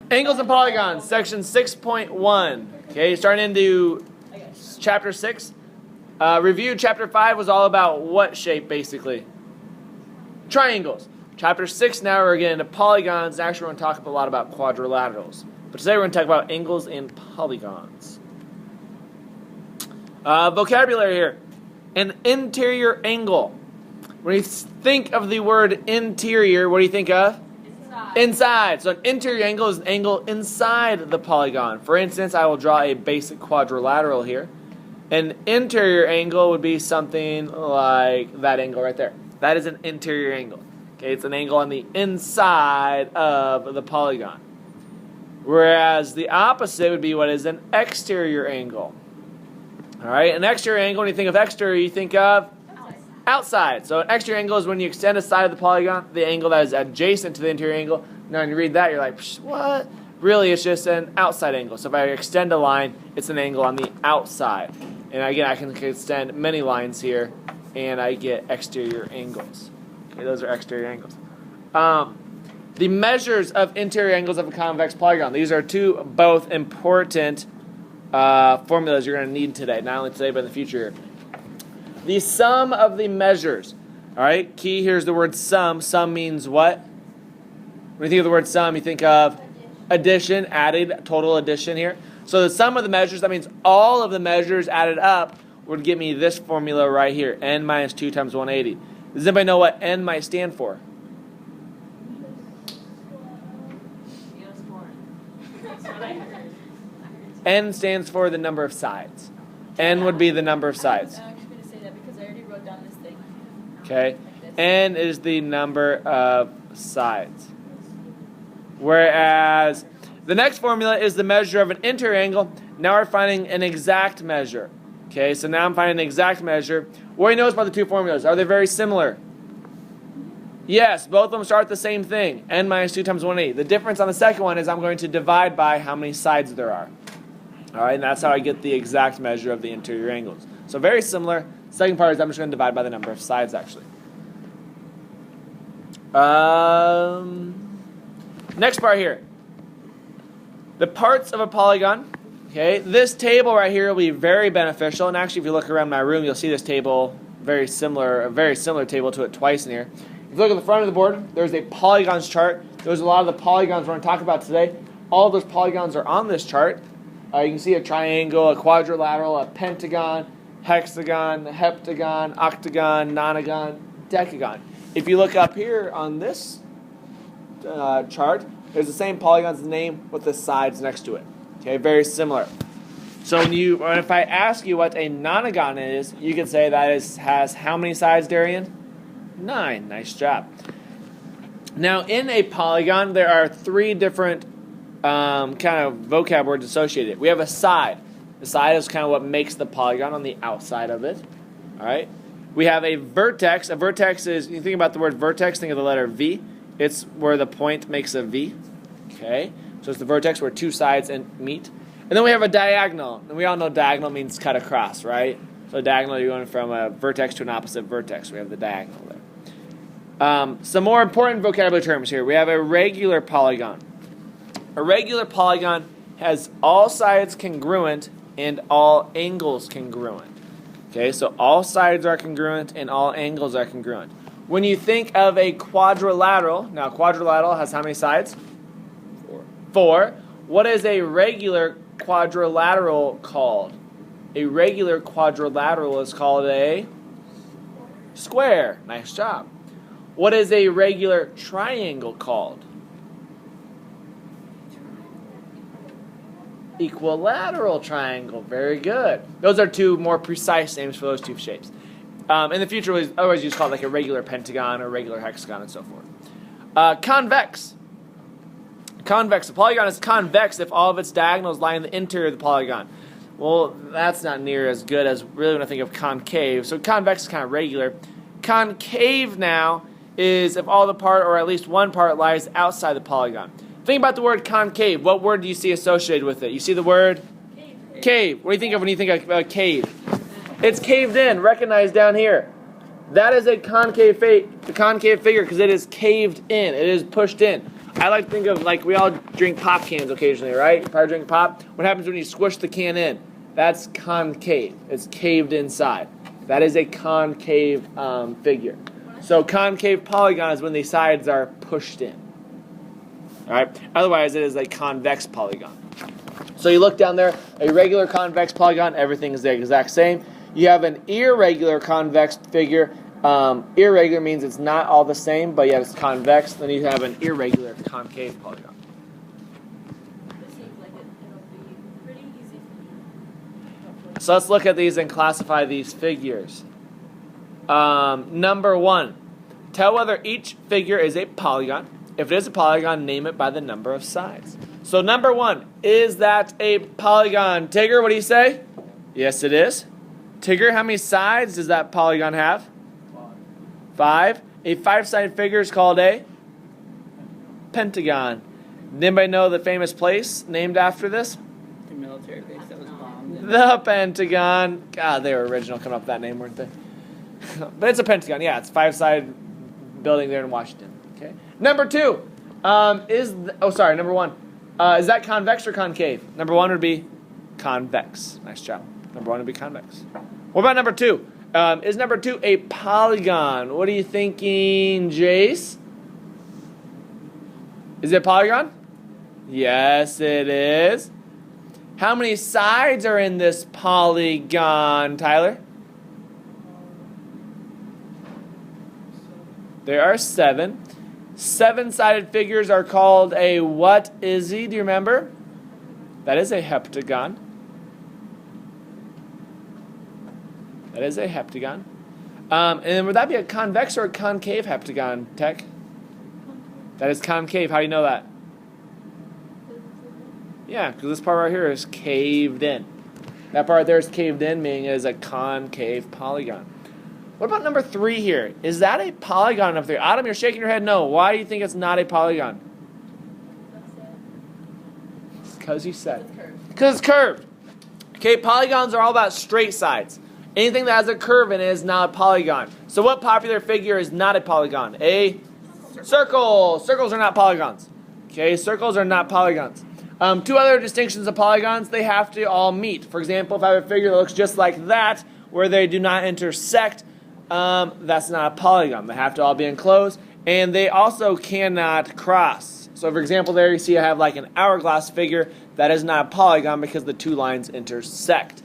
Angles and polygons, section 6.1. Okay, starting into chapter 6. Review chapter 5 was all about what shape, basically? Triangles. Chapter 6 now we're getting into polygons. Actually, we're going to talk a lot about quadrilaterals. But today we're going to talk about angles and polygons. Vocabulary here. An interior angle. When you think of the word interior, what do you think of? Inside. So an interior angle is an angle inside the polygon. For instance, I will draw a basic quadrilateral here. An interior angle would be something like that angle right there. That is an interior angle. Okay, it's an angle on the inside of the polygon. Whereas the opposite would be what is an exterior angle. All right, an exterior angle, when you think of exterior, you think of outside. So an exterior angle is when you extend a side of the polygon, the angle that is adjacent to the interior angle. Now when you read that, you're like, what? Really, it's just an outside angle. So if I extend a line, it's an angle on the outside. And again, I can extend many lines here, and I get exterior angles. Okay, those are exterior angles. The measures of interior angles of a convex polygon. These are two both important formulas you're going to need today. Not only today, but in the future. The sum of the measures. All right, key here is the word sum. Sum means what? When you think of the word sum, you think of addition, added, total addition here. So the sum of the measures, that means all of the measures added up would give me this formula right here, n minus 2 times 180. Does anybody know what n might stand for? N stands for the number of sides. N would be the number of sides. Okay, n is the number of sides. Whereas the next formula is the measure of an interior angle. Now we're finding an exact measure. Okay, so now I'm finding an exact measure. What do you notice about the two formulas? Are they very similar? Yes, both of them start the same thing. N minus 2 times 180. The difference on the second one is I'm going to divide by how many sides there are. All right, and that's how I get the exact measure of the interior angles. So very similar. Second part is I'm just going to divide by the number of sides, actually. Next part here. The parts of a polygon. Okay, this table right here will be very beneficial. And actually, if you look around my room, you'll see this table, a very similar table to it twice in here. If you look at the front of the board, there's a polygons chart. There's a lot of the polygons we're going to talk about today. All those polygons are on this chart. You can see a triangle, a quadrilateral, a pentagon, hexagon, heptagon, octagon, nonagon, decagon. If you look up here on this chart, there's the same polygon's name with the sides next to it. Okay, very similar. So if I ask you what a nonagon is, you can say that has how many sides, Darian? 9. Nice job. Now, in a polygon, there are 3 different kind of vocab words associated. We have a side. The side is kind of what makes the polygon on the outside of it. All right. We have a vertex. A vertex is, you think about the word vertex, think of the letter V. It's where the point makes a V. Okay. So it's the vertex where 2 sides meet. And then we have a diagonal. And we all know diagonal means cut across, right? So diagonal, you're going from a vertex to an opposite vertex. We have the diagonal there. Some more important vocabulary terms here. We have a regular polygon. A regular polygon has all sides congruent and all angles congruent. Okay, so all sides are congruent and all angles are congruent. When you think of a quadrilateral, now quadrilateral has how many sides? 4. What is a regular quadrilateral called? A regular quadrilateral is called a square. Nice job. What is a regular triangle called? Equilateral triangle. Very good. Those are 2 more precise names for those 2 shapes. In the future, we'll always just call it like a regular pentagon or regular hexagon and so forth. Convex. Convex. A polygon is convex if all of its diagonals lie in the interior of the polygon. Well, that's not near as good as really when I think of concave. So convex is kind of regular. Concave now is if all the part or at least one part lies outside the polygon. Think about the word concave. What word do you see associated with it? You see the word? Cave. What do you think of when you think of a cave? It's caved in. Recognize down here. That is a concave figure because it is caved in. It is pushed in. I like to think of, like, we all drink pop cans occasionally, right? You probably drink pop. What happens when you squish the can in? That's concave. It's caved inside. That is a concave figure. So concave polygon is when the sides are pushed in. All right. Otherwise, it is a convex polygon. So you look down there, a regular convex polygon, everything is the exact same. You have an irregular convex figure. Irregular means it's not all the same, but yet it's convex. Then you have an irregular concave polygon. This seems like it'll be pretty easy for me. So let's look at these and classify these figures. Number 1, tell whether each figure is a polygon. If it is a polygon, name it by the number of sides. So number 1, is that a polygon? Tigger, what do you say? Yes, it is. Tigger, how many sides does that polygon have? 5. A 5-sided figure is called a pentagon. Does anybody know the famous place named after this? The military base that was bombed. The Pentagon. God, they were original coming up with that name, weren't they? But it's a pentagon. Yeah, it's a 5-sided building there in Washington. Okay. Number 2, number 1. Is that convex or concave? Number 1 would be convex. Nice job. Number 1 would be convex. What about number 2? Is number 2 a polygon? What are you thinking, Jace? Is it a polygon? Yes, it is. How many sides are in this polygon, Tyler? There are 7. 7-sided figures are called a what, Izzy? Do you remember? That is a heptagon. That is a heptagon. And then would that be a convex or a concave heptagon, Tech? That is concave. How do you know that? Yeah, because this part right here is caved in. That part there is caved in, meaning it is a concave polygon. What about number 3 here? Is that a polygon up there? Adam, you're shaking your head no. Why do you think it's not a polygon? Because you said. Because it's curved. Okay, polygons are all about straight sides. Anything that has a curve in it is not a polygon. So what popular figure is not a polygon? A circle. Circles are not polygons. Okay, circles are not polygons. 2 other distinctions of polygons, they have to all meet. For example, if I have a figure that looks just like that, where they do not intersect, that's not a polygon. They have to all be enclosed, and they also cannot cross. So for example, there you see I have like an hourglass figure. That is not a polygon because the 2 lines intersect.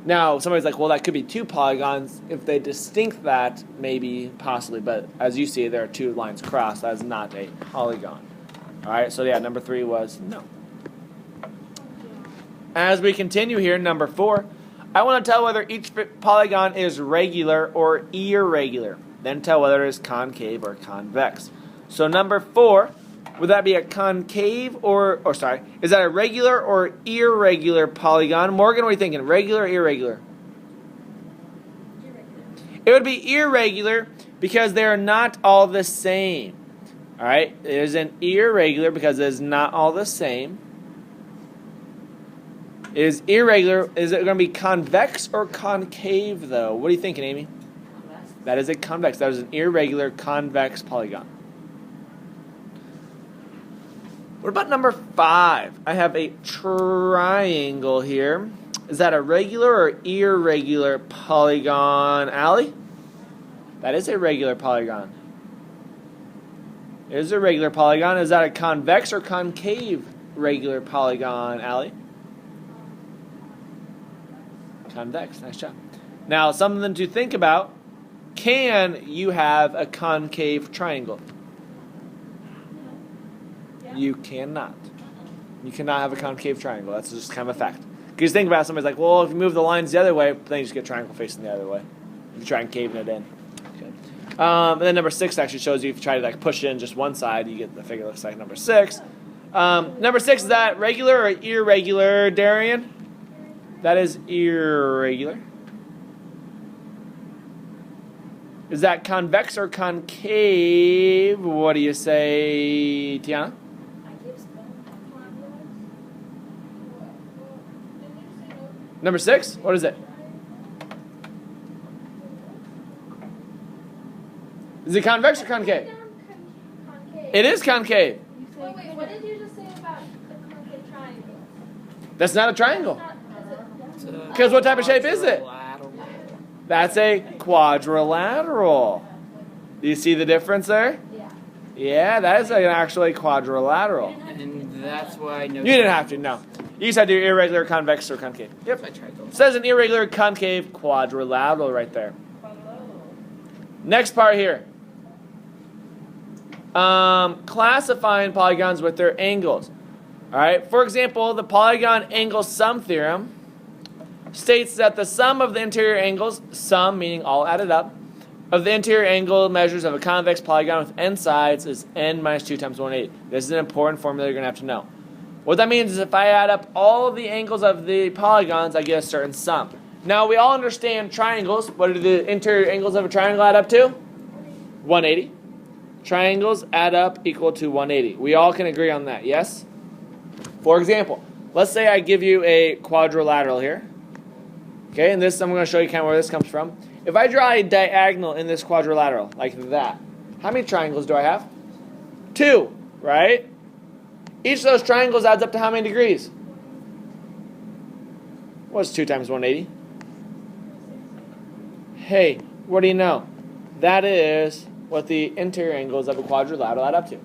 Now, somebody's like, well, that could be 2 polygons. If they distinct that, maybe, possibly. But as you see, there are 2 lines crossed. That is not a polygon. All right, so yeah, number 3 was no. As we continue here, number 4, I want to tell whether each polygon is regular or irregular. Then tell whether it is concave or convex. So number 4, would that be a concave is that a regular or irregular polygon? Morgan, what are you thinking? Regular or irregular? Irregular. It would be irregular because they are not all the same. All right, it is an irregular because it is not all the same. It is irregular. Is it going to be convex or concave, though? What are you thinking, Amy? Convex. That is a convex. That is an irregular convex polygon. What about number 5? I have a triangle here. Is that a regular or irregular polygon, Allie? That is a regular polygon. It is a regular polygon. Is that a convex or concave regular polygon, Allie? Convex. Nice job. Now, something to think about. Can you have a concave triangle? You cannot. You cannot have a concave triangle. That's just kind of a fact. Because think about it, somebody's like, well, if you move the lines the other way, then you just get a triangle facing the other way. If you try and cave it in. Okay. And then number 6 actually shows you if you try to like push in just one side, you get the figure looks like number 6. Number 6, is that regular or irregular, Darian? That is irregular. Is that convex or concave? What do you say, Tiana? Number 6? What is it? Is it convex or concave? It is concave. Wait, what did you just say about the concave triangle? That's not a triangle. Is it? Because what type of shape is it? Quadrilateral. That's a quadrilateral. Do you see the difference there? Yeah. Yeah, that is actually quadrilateral. And that's why I know. You didn't have to, no. You just had to do irregular, convex, or concave. Yep. I tried those. It says an irregular, concave, quadrilateral right there. Next part here. Classifying polygons with their angles. All right. For example, the Polygon Angle Sum Theorem states that the sum of the interior angles, sum meaning all added up, of the interior angle measures of a convex polygon with n sides is n minus 2 times 180. This is an important formula you're going to have to know. What that means is if I add up all of the angles of the polygons, I get a certain sum. Now, we all understand triangles. What do the interior angles of a triangle add up to? 180. Triangles add up equal to 180. We all can agree on that, yes? For example, let's say I give you a quadrilateral here. Okay, and this, I'm going to show you kind of where this comes from. If I draw a diagonal in this quadrilateral, like that, how many triangles do I have? 2, right? Each of those triangles adds up to how many degrees? What's 2 times 180? Hey, what do you know? That is what the interior angles of a quadrilateral add up to.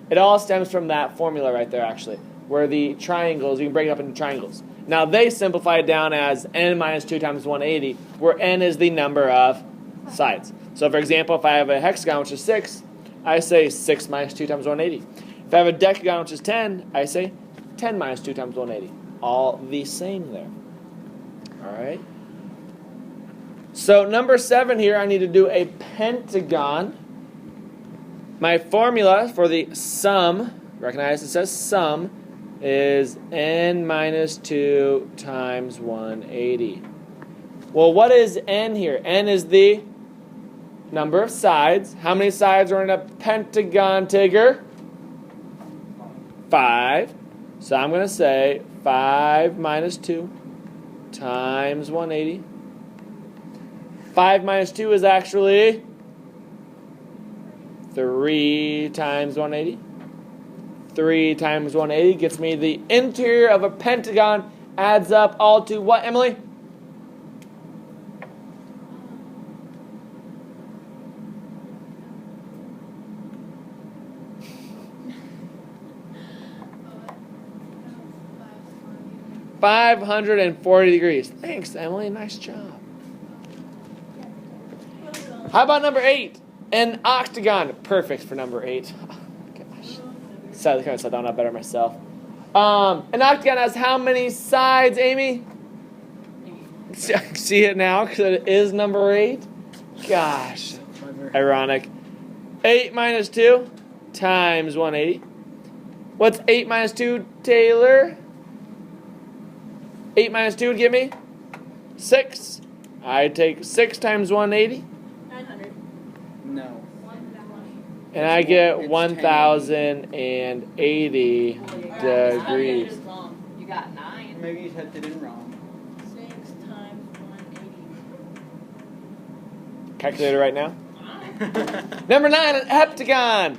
It all stems from that formula right there, actually, where the triangles, you can break it up into triangles. Now, they simplify it down as n minus 2 times 180, where n is the number of sides. So, for example, if I have a hexagon, which is 6, I say 6 minus 2 times 180. If I have a decagon, which is 10, I say 10 minus 2 times 180. All the same there. All right? So, number 7 here, I need to do a pentagon. My formula for the sum, recognize it says sum, is n minus 2 times 180. Well, what is n here? N is the number of sides. How many sides are in a pentagon, Tigger? 5. So I'm going to say 5 minus 2 times 180. 5 minus 2 is actually 3 times 180. 3 times 180 gets me the interior of a pentagon, adds up all to what, Emily? $540 degrees. Thanks, Emily. Nice job. How about number 8? An octagon. Perfect for number 8. Sadly, kind of set that one up better myself. An octagon has how many sides, Amy? See it now because it is number 8? Gosh. Ironic. 8 minus 2 times 180. What's 8 minus 2, Taylor? 8 minus 2 would give me 6. I take 6 times 180. 900. No. And I get It's 1,080 degrees. Wrong. You got 9. Maybe you typed it in wrong. 6 times 180. Calculator right now. Number 9, an heptagon.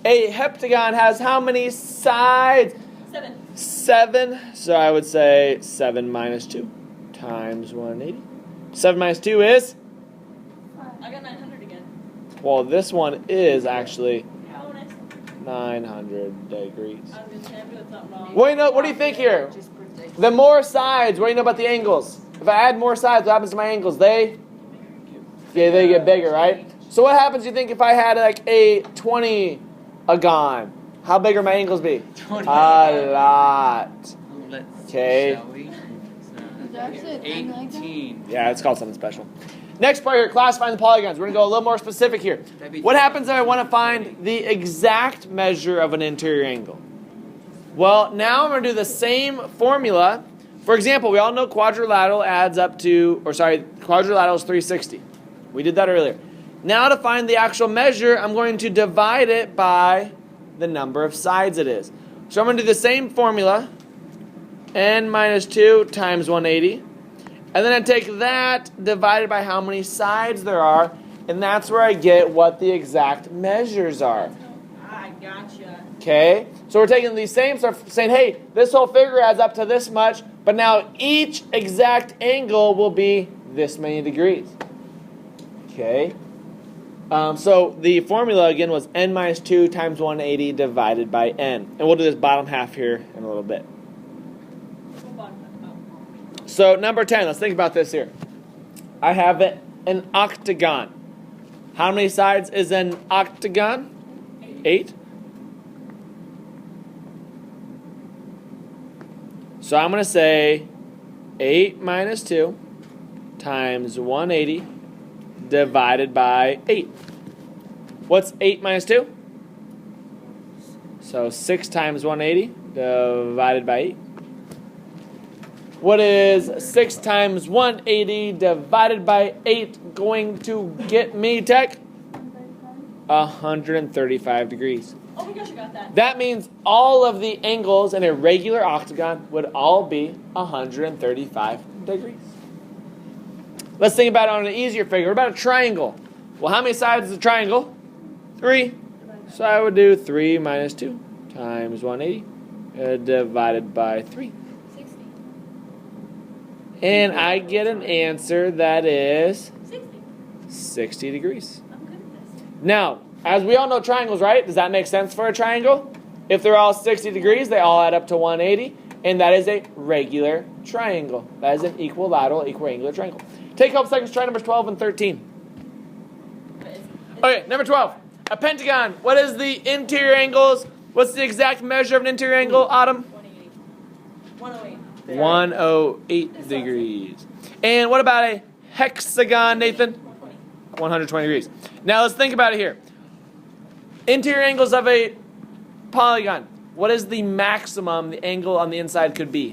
A heptagon has how many sides? 7. 7. So I would say 7 minus 2 times 180. 7 minus 2 is? I got 900 again. Well, this one is actually Oh, nice. 900 degrees. I was going to say, I feel it's not wrong. What do you think here? The more sides, what do you know about the angles? If I add more sides, what happens to my angles? They get bigger, right? So what happens, you think, if I had like a 20-agon? How big are my angles be? 20. A lot. Let's Okay. shall we? Is there actually a thing like that? 18. Yeah, it's called something special. Next part here, classifying the polygons. We're going to go a little more specific here. What happens if I want to find the exact measure of an interior angle? Well, now I'm going to do the same formula. For example, we all know quadrilateral quadrilateral is 360. We did that earlier. Now to find the actual measure, I'm going to divide it by the number of sides it is. So I'm going to do the same formula, n minus 2 times 180. And then I take that divided by how many sides there are, and that's where I get what the exact measures are. Gotcha. Okay, so we're taking these same stuff, saying, hey, this whole figure adds up to this much, but now each exact angle will be this many degrees. Okay, so the formula again was n minus 2 times 180 divided by n. And we'll do this bottom half here in a little bit. So number 10, let's think about this here. I have an octagon. How many sides is an octagon? 8. So I'm going to say 8 minus 2 times 180 divided by 8. What's 8 minus 2? So 6 times 180 divided by 8. What is 6 times 180 divided by 8 going to get me, Tech? 135 degrees. Oh my gosh, I got that. That means all of the angles in a regular octagon would all be 135 degrees. Let's think about it on an easier figure. What about a triangle? Well, how many sides is a triangle? 3. So I would do 3 minus 2 times 180 divided by 3. 60. And I get an answer that is 60. 60 degrees. I'm good at this. Now, as we all know triangles, right? Does that make sense for a triangle? If they're all 60 degrees, they all add up to 180, and that is a regular triangle. That is an equilateral, equiangular triangle. Take a couple seconds, try numbers 12 and 13. Okay, number 12. A pentagon. What is the interior angles? What's the exact measure of an interior angle, Autumn? 108. 108 degrees. And what about a hexagon, Nathan? 120 degrees. Now let's think about it here. Interior angles of a polygon. What is the maximum the angle on the inside could be?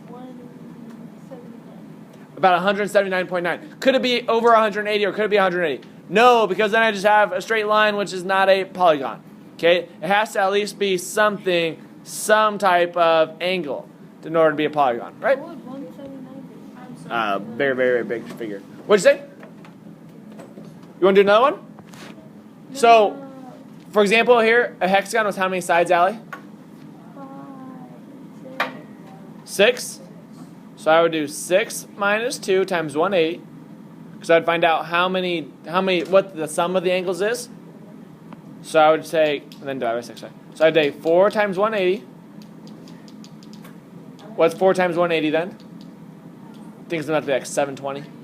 179. About 179.9. Could it be over 180 or could it be 180? No, because then I just have a straight line, which is not a polygon. Okay? It has to at least be something, some type of angle in order to be a polygon, right? What would 179 be? Very, very, very big figure. What'd you say? You want to do another one? So, for example, here, a hexagon was how many sides, Allie? 5, 6. So I would do 6 minus 2 times 180. Because I'd find out what the sum of the angles is. So I would say, and then divide by 6. Right? So I'd say 4 times 180. What's 4 times 180 then? I think it's about like 720.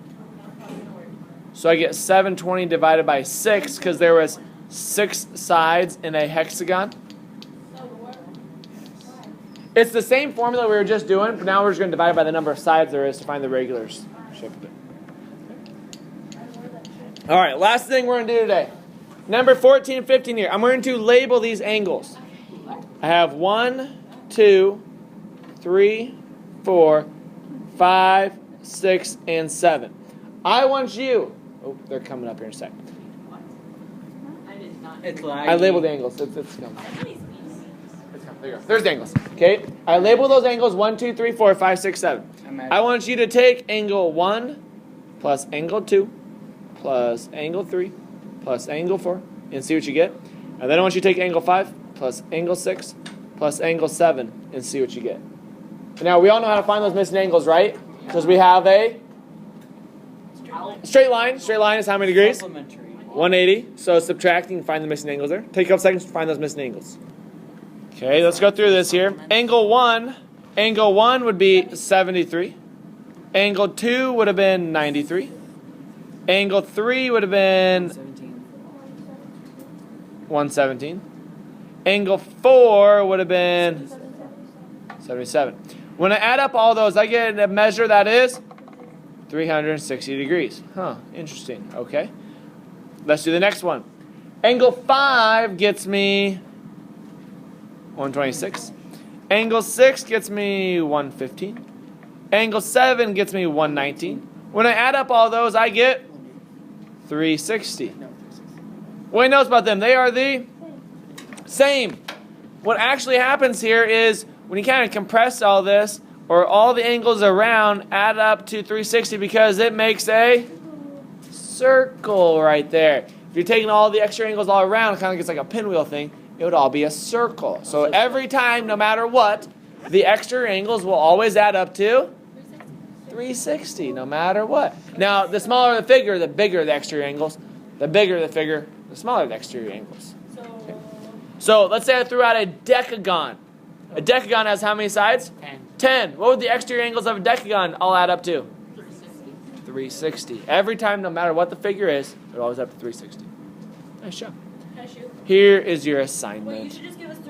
So I get 720 divided by 6 because there was 6 sides in a hexagon. It's the same formula we were just doing, but now we're just going to divide it by the number of sides there is to find the regular shape of it. All right, last thing we're going to do today. Number 14 and 15 here. I'm going to label these angles. I have 1, 2, 3, 4, 5, 6, and 7. I want you... Oh, they're coming up here in a sec. I did not. It's like I labeled the angles. It's coming. There you go. There's the angles. Okay? I label those angles 1, 2, 3, 4, 5, 6, 7. I want you to take angle 1 plus angle 2 plus angle 3 plus angle 4 and see what you get. And then I want you to take angle 5 plus angle 6 plus angle 7 and see what you get. Now, we all know how to find those missing angles, right? Because we have a straight line. Straight line is how many degrees? Supplementary. 180. So subtracting and find the missing angles there. Take a couple seconds to find those missing angles. Okay, let's go through this here. Angle 1 would be 73. Angle 2 would have been 93. Angle 3 would have been 117. Angle 4 would have been 77. When I add up all those, I get a measure that is 360 degrees. Huh, interesting. Okay. Let's do the next one. Angle 5 gets me 126. Angle 6 gets me 115. Angle 7 gets me 119. When I add up all those, I get 360. What I notice about them, they are the same. What actually happens here is when you kind of compress all this, or all the angles around add up to 360 because it makes a circle right there. If you're taking all the extra angles all around, it kind of gets like a pinwheel thing. It would all be a circle. So every time, no matter what, the extra angles will always add up to 360, no matter what. Now, the smaller the figure, the bigger the exterior angles. The bigger the figure, the smaller the exterior angles. So let's say I threw out a decagon. A decagon has how many sides? 10. What would the exterior angles of a decagon all add up to? 360. Every time, no matter what the figure is, it always up to 360. Nice job. Can I shoot? Here is your Well, you assignment. should just give us